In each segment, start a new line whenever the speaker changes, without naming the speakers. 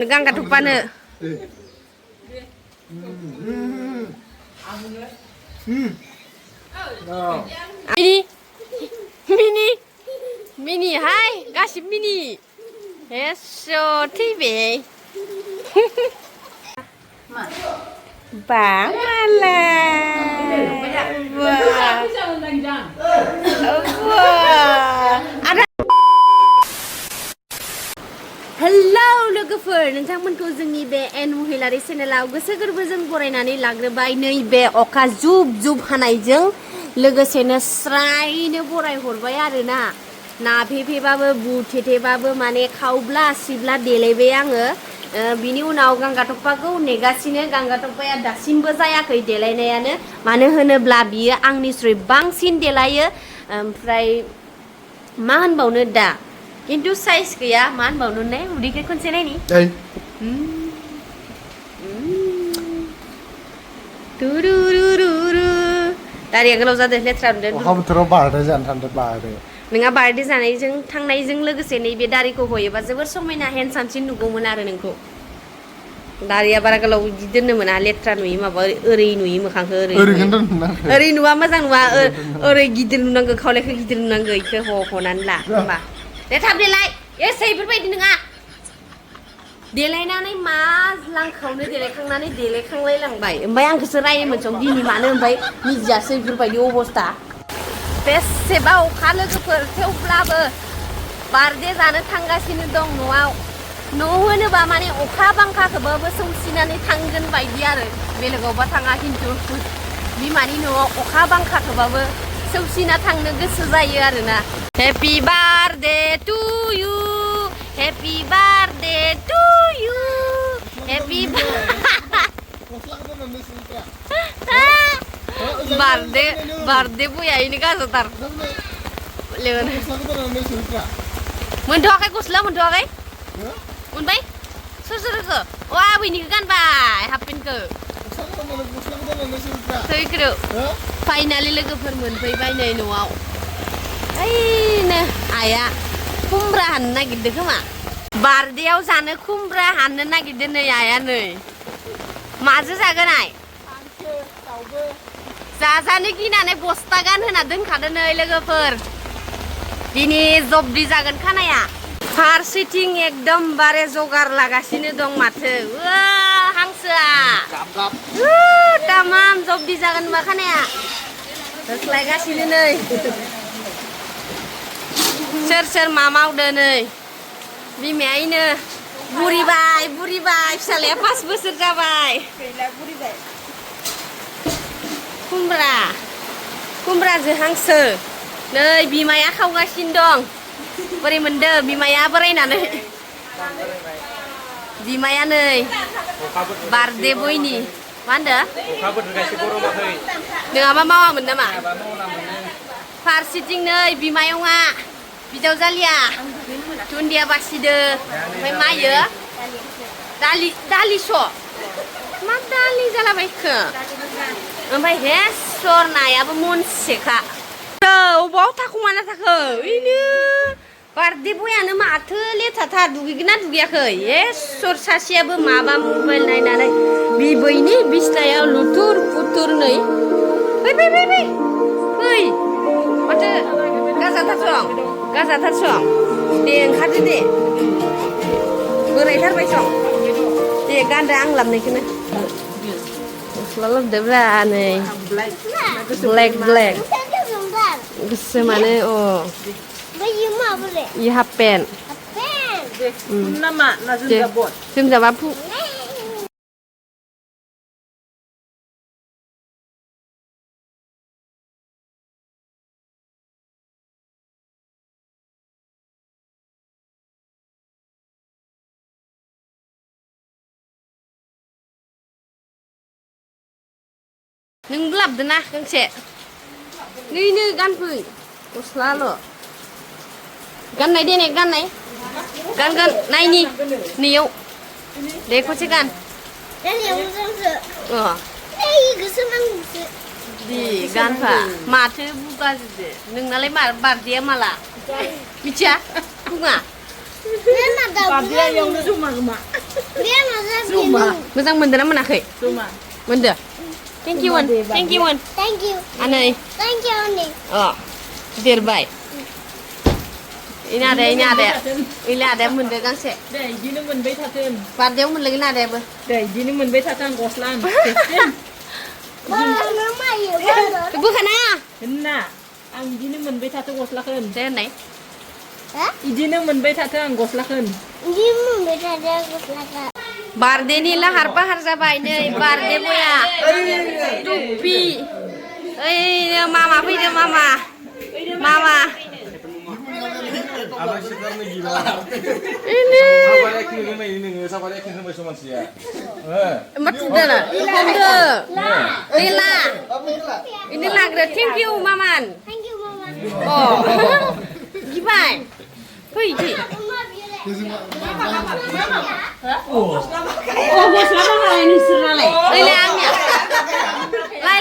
Gangga tupane. Mini, hai, kasih mini. Eso, TV. Bang malah. Wah. Ada. Hello लोगोफोर नोंथांमोनखौ जोंनि बे N महिलारि चेनेलाव गोसो गोरबोजों बरायनानै लाग्रोबाय नैबे अखा जुब जुब हानायजों लोगोसेनो स्रायनो बराय हरबाय आरोना नाफेफेबाबो बुथेथेबाबो माने खावब्ला सिब्ला देलायबाय आङो बिनि उनाव गांगाथप्पाखौ नेगासिनो गांगाथप्पाया दासिमबो जायाखै देलायनायानो मानो होनोब्ला बियो आंनिस्रुइ बांसिन देलायो ओमफ्राय मा होनबावनो दा किन्तु साइज गैया मा होनबावनो ने उदैखौ खनसे नायनि तुरुरुरुरु दारिया गोलाव जादों लेथ्रा नुदों
अखा बोथोराव बारदो जानो थांदो बारदो
नोंहा बार्थडे जानायजों थांनायजों लोगोसे नैबे दारिखौ हयोबा जोबोर समायना हेन्डसामसिन नुगौमोन आरो नोंखौ दारिया बारा गोलाव बिदि दोननो मोना लेथ्रा नुयो माबा ओरै नुयो मोखांखौ ओरै नुवा मोजां नुवा ओरै गिदिर नुनांगौ खावलायखौ गिदिर नुनांगौ इखौ हनानै ला होमबा दे थाब देलाय एसे इफोरबायदि नङा देलायनानै मा लांखावनो देलायखांनानै देलायखांलाय लांबाय ओमफ्राय आंखौसो रायनो मोनसं दिनै मानो ओमफ्राय निजासो इफोरबायदि अबस्था बेसेबा अखा लोगोफोर थेवब्लाबो बार्थडे जानो थांगासिनो दं न'आव न' होनोबा माने अखा बांखाखौबाबो सौसिनानै थांगोन बायदि आरो बेलेगावबा थाङा खिन्थु बिमानि न'आव अखा बांखाखौबाबो सौसिना थांनो गोसो जायो आरोना happy birthday to you happy birthday to you happy birthday बया ini gazatar leon मोनथ'वाखै गस्ला मोनथ'वाखै मोनबाय सोरखौ वा बैनिखौ गानबाय हाफपेन्टखौ सैख्रो फाइनालि लोगोफोर मोनफैबाय नै न'आव ओइनो आइया खुमब्रा हाननो नागिरदों खोमा बार्थडेआव जानो खुमब्रा हाननो नागिरदों नै आइया नै माजों जागोन आइ जाजानो गिनानै बस्ता गानहोना दोनखादों नै लोगोफोर दिनै जब्दि जागोन खानाया फारसेथिं एकदमबारे जगार लागासिनो दं माथो हांसोआ तामाम जब्दि जागोन होनबा खानाया होख्लायगासिनो नै सोर मा मावदो नै बिमायानो बुरिबाय फिसालाया 5 बोसोर जाबाय खुमब्राजों हांसो नै बिमाया खावगासिनो दं बोरै मोनदो बिमाया बोरायनानै बिमाया नै बार्थडे बयनि मा होनदो नङाबा मावामोन नामा फारसेथिं नै बिमायंआ बिजावजालिया दुन्दिया बासिदो ओमफ्राय मायो दालि स' मा दालि जालाबायखो ओमफ्राय हेसर नायाबो मनसेखा अबाव थाखुमाना थाखो ओइनो बार्थडे बयानो माथो लेथाथार दुगैगोन ना दुगैयाखै हेसर सासेयाबो माबा मबाइल नायनानै बिबैनि बिसनायाव लुथुर फुथुर नै फै माथो गाजाथार सं दे ओंखारदो दे बोरायथारबाय सं दे गानदो आं लाबनायखौनो गस्ला लाबदोब्रा नै ब्लेक गोसोमानो इ हाफ पेन्ट जोमजाबा नों लाबदो ना गांसे नैनो गानफै गस्लाल' गाननाय देने गाननाय गानगोन नायनि नैयाव दे खनसे गान दे गानफा माथो बुगाजोबदो नोंनालाय बार्थडेया माला मिथिया बुङा
बार्थडेया जमा Dia masa
Moजां मोनदों ना मोनाखै?
Cuma.
Moनदो? Thank you, Won. Thank you, Won.
Thank you.
Anay.
Thank you, Oni.
Oh, देरबाय. Ini ada मोनदो गांसे.
Deh, gini मोनबाय थाथों.
बार्डेआव मोनलायगोन आदायाबो.
Deh, gini मोनबाय थाथों गस्ला.
Mama ya, Bang.
बोखाना.
Kena. Ang gini मोनबाय थाथों गस्लाखोन.
दे होननाय.
Hah?
Idine मोनबाय थाथों आं गस्लाखोन.
Ini beda ada keselaka.
बार्डेनि लाहार फाहार जाबाय नै बार्डे बया. टुपि. ओइ मामा फैदो मामा. Mama. Ini. Matudana. Tanda. Lila. Ini lagra. Thank you, Maman.
Thank you, Mama.
Oh. Gimana? Pergi. Oh, gosla apa ini serale? Ini amnya.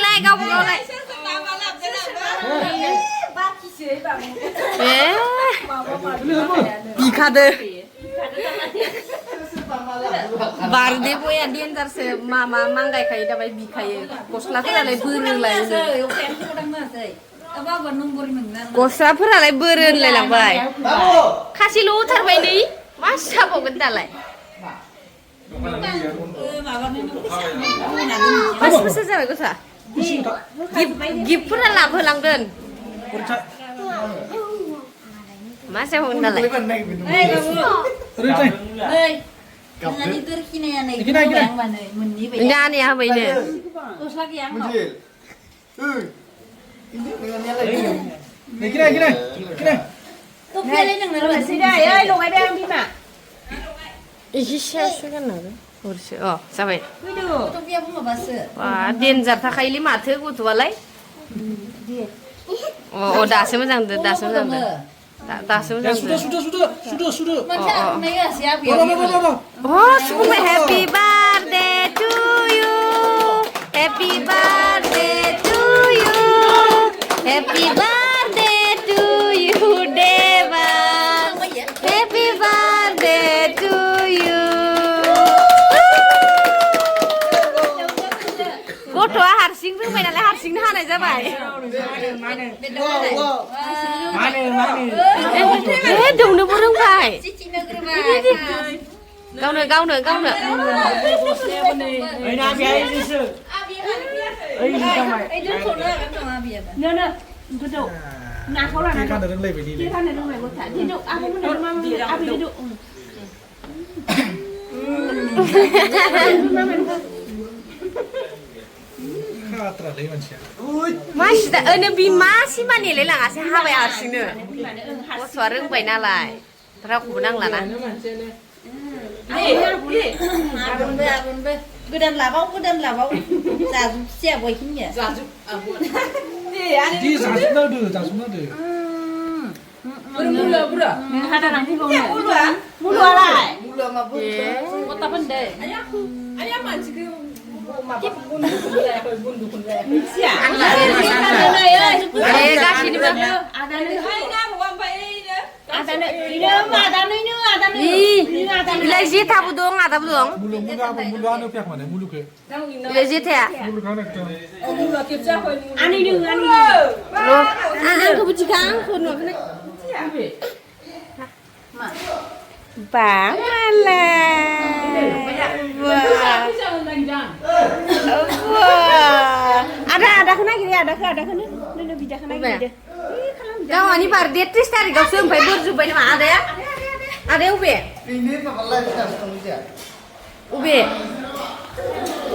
Lai kau lai. Bikade. Barde boya diantar se mama manggai kai dabai bikaye. Gosलाफोरालाय बोरोलाय. गस्लाफोरालाय बोरोनलाय लांबाय. खासेल' उथारबाय नै मा साबावगोन दालाय? मास बोसोर जाबाय गस्ला? गिफ्टफोरा लाबोलांदोन. मा साबावगोन दालाय? Ini apa ini?
Gini.
Iki siapa kan ada? Oh, sampai. Wah, danger थाखायलै माथो गथ'आलाय. Oh, दासो मोजां दे, दासो मोजां दे. दासो मोजां दे. Oh, semua happy birthday to you. Happy birthday to you. Happy birthday to you, Deva. Happy birthday to you. Got'आ हारसिं रोंबाय नालाय हारसिंनो हानाय जाबाय. दौनोबो रोंबाय. गावनो. मासिदा बि मासि मानिलाय लाङासै हाबाय हारसिंनो. गथ'आ रोंबाय नालाय रावखौबो नांलाना.
Godan labaw. Zazu boy kimnya?
Di jasumna de.
Mula.
Ada nanti mau. Mulu alai. Mulu mabuk. Kota bende. Ayah manci ke.
Bila jeta budong, ada budong.
Mulu anu pihak mana? Mulu ke?
Bila jeta ya?
Mulu kan ada.
Ani ni.
Lo, ang kebucikan kuno. Ada kena gini, ada kena. Nunu bijak kena gini. Kau ani birthday 30 तारिखआव सोमफाय बोरजुबाय नामा आदाया? आदाया अबे?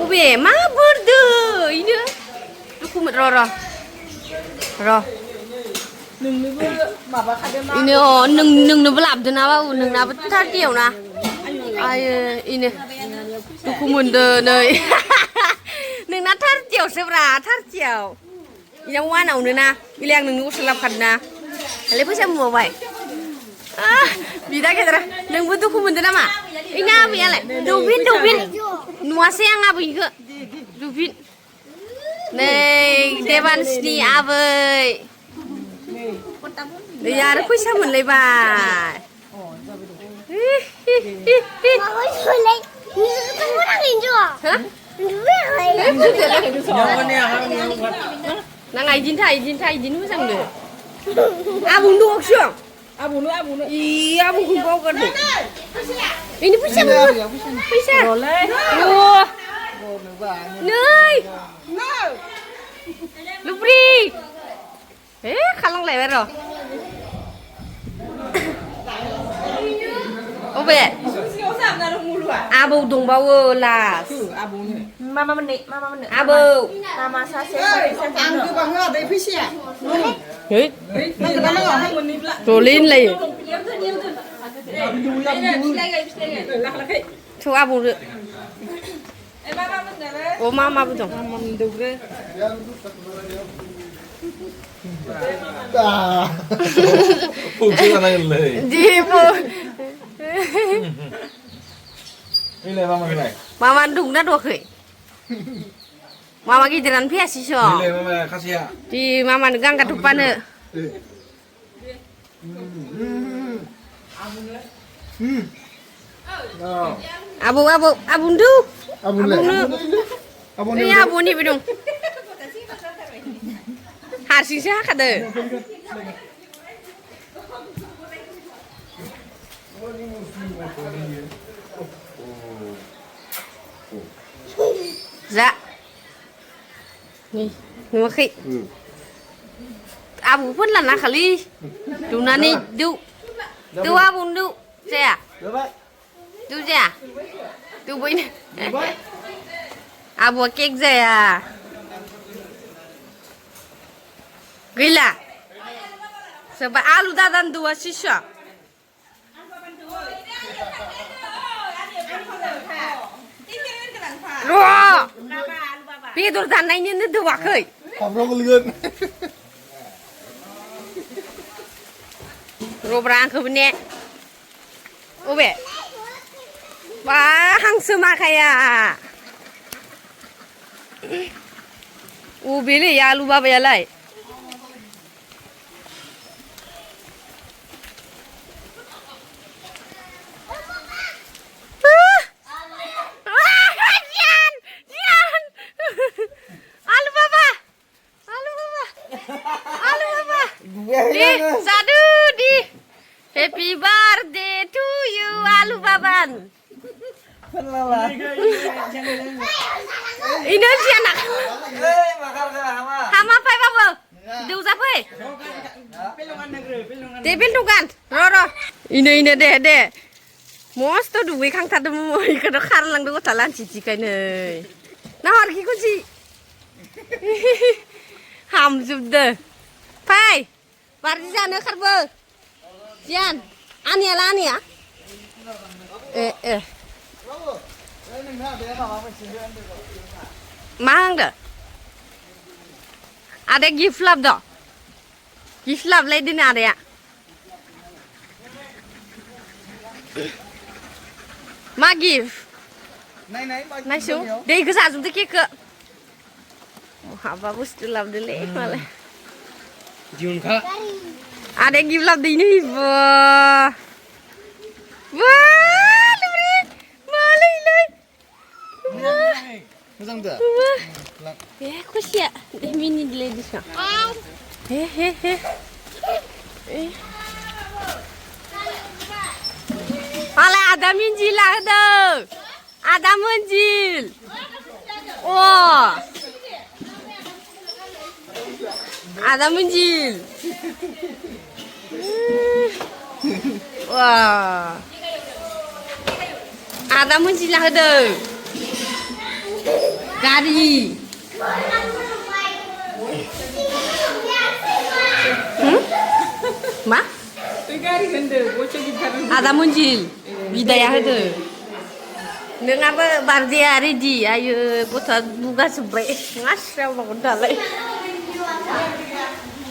अबे मा बोरदो इनो? दुखुमोन र'.
नोंनोबो माबा खादों मा?
इनो नोंनोबो लाबोदो ना बाबु नोंनाबो 30 आव ना? आयो इनो दुखु मोनदो नै. नोंना 30 आवसो ब्रा 30 आव. इना 1 आवनो ना. इलाय आं नोंनो गस्ला लाबोखादों ना. दालाय फैसा मोनबावबाय. बिदा गेदेरा नोंबो दुखु मोनदो नामा? इना आबैयालाय दौबिन. नुवासै आं आबैखो. दौबिन. नै देबानस्नि आबै. नै आरो फैसा मोनलायबाय.
Mama sulit. Kamu lagi juga.
Hah? Nang izin husang deh. Abung duk siang.
Abunu.
Iya, abung kumpul kan deh. Ini bisa bu? Bisa.
Boleh.
Wah. Nơi. Lupri. Kalang lewer rồi. Ô bé. Abu dong bawa las.
Abunu.
Mama menit.
Abu.
Mama sase.
Ang cứ bằng ngọt đấy phía xe.
Hei.
Nó cứ nó ngọt hay mình đi lại.
Rồi lên lấy.
Lắc cái.
Chú Abu được.
Mama menit đấy.
Ô mama bu dong.
Mình đủ cái.
Bukan anak leh.
Di bu.
Ini mama ini.
Mama dung dah dua kali. Mama gijaran piasi so.
Ini mama kasih ya.
Di mama negang katupan ne. Abu ndu.
Abu
Ini abu ni bidung. Harsing sih kada. Dạ. Nih, maki. Abu pun lah nak kali. Du nani du. Du abu du. Saya. Du saya. Du boy. Abu kek saya. Gila. Sebab alu dadan dua sisa. Wah. Pidur dananya ni dua kali.
Kamu lihat.
Robrang ke bene. Obe. Wah, hang semak kaya. Ubili ya lu baba ya lai. Sadu di Happy birthday to you Alu Baban. Ini si anak. Hama apa babo? Deu siapa? Tebel tukan. Roro. Ini deh. Mos tu duit kang tadi mau ikut kar lang dulu talan cici kan nih. Nah hargi kunci. Ham sudah. Pai. Bardi sana kerbo. Sian. Ania lah ania. Mang dah. Ada gift lab dah. Gift lab lagi ni ada ya. Ma gift. Nai su. Dia ikut satu tu kek. Wah, bagus tu lab dulu malah. Ada gift lab di ni. Wah. Wah, lebih. Malai lai.
Macam tu.
Kau siap. Mini dulu di sana. Alah, ada minjil ada. Ada minjil. Wah. Ada minjil. Wah. Ada minjil ada. Gari. Ma?
Gari gende, bocor gitar.
Ada munjil. Bidaya ada. Dengan apa bardia ready. Ayo buat buka sebre. Ngasih apa udah leh.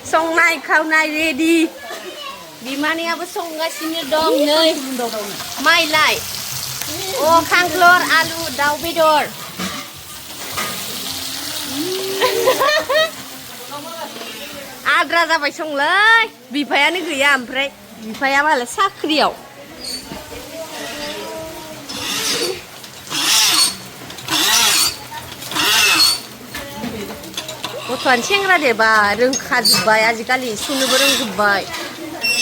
Song nai kau nai ready. Di mana apa song sini dong nih. Mai lai. Oh kangklor alu daun bedor. Adra जाबाय संलाय बिफायानो गैया ओमफ्राय बिफाया मालाय साख्रियाव गथ'आनो सेंग्रा देरबा रोंखाजोब्बाय आजिखालि सुनोबो रोंजोब्बाय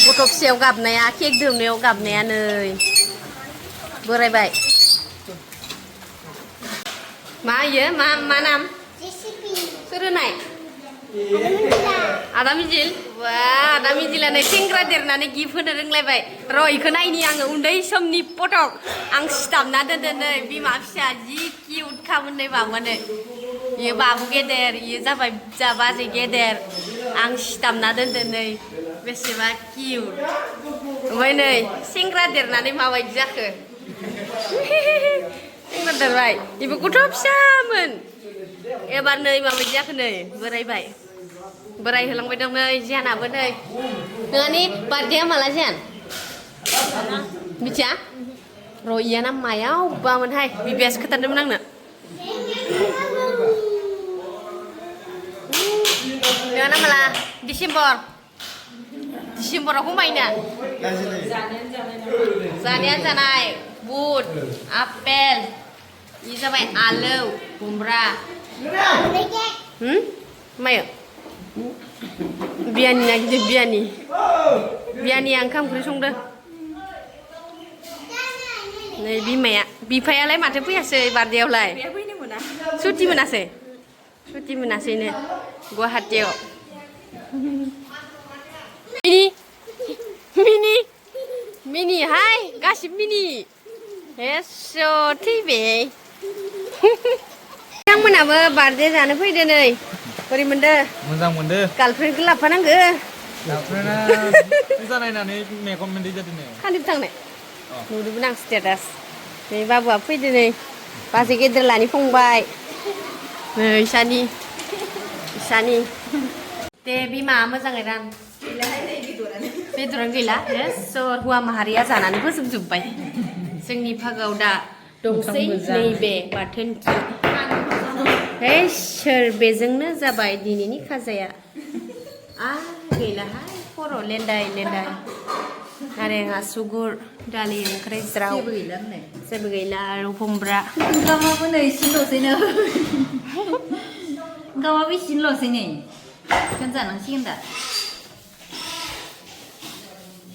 गथ' फिसायाव गाबनाया केक दोमनायाव गाबनाया नै बोरायबाय मा इयो मा नाम
जेसिपि
सोर होनाय
ada
Misil wah ada Misilane सेंग्रा देरनानै गिफ्ट होनो रोंलायबाय र' इखौ नायनि आङो उन्दै समनि फटक आं सिथाबना दोनदो नै बिमा फिसा जि किउट खामोन नै बाबानो इयो बाबु गेदेर इयो जाबाय जा बाजै गेदेर आं सिथाबना दोनदो नै बेसेबा किउट ओमफ्राय नै सेंग्रा देरनानै माबायदि जाखो सेंग्रा देरबाय इबो गथ' फिसामोन एबार नै माबायदि जाखो नै बोरायबाय बोराय होलांबाय दं नै जियानाबो नै नोंहानि बार्थडेआ माला जियान मिथिया र' इयाना मायाव बामोनहाय बिबियासो खोन्थादोंमोन आंनो नोंहाना माला डिसेम्बराव फंबायना जानाया जानाय बुट आपेल इ जाबाय आलौ खुमब्रा मायो बियानि ना गिदिर बियानिया ओंखाम ओंख्रि संदो नै बिमाया बिफायालाय माथो फैयासै बार्थडेआवलाय सुटि मोनासैनो गुवाहाटीयाव मिनि हाय गासिबो मिनि एस' थैबे बिथांमोनाबो बार्थडे जानो फैदो नै बोरै मोनदो
मोजां मोनदो
गार्लफ्रेन्डखौ लाफानांगो
गार्लफ्रेन्डआ फुजा नायनानै मेगन मोदै जादों
खालिबो थांनाय नुदोंमोन आं स्टेटास नै बाबुआ फैदो नै बाजै गेदेर लानि फंबाय नै इसानि दे बिमा मोजाङै रान बेदरानो गैला एस' हौवा माहारिया जानानै फोजोबजोब्बाय जोंनि भागोआव दा दंसै नैबे बाथोन खि हे सोर बेजोंनो जाबाय दिनैनि खाजाया गैलाहाय खर' लेन्दाय नारें आसुगुर दालि ओंख्रि ज्राव जेबो गैला आरो खुमब्रा
ओंखामाबो नै इसेल'सैनो ओंखामाबो इसेल'सै नै बेखौनो जानांसिगोन दा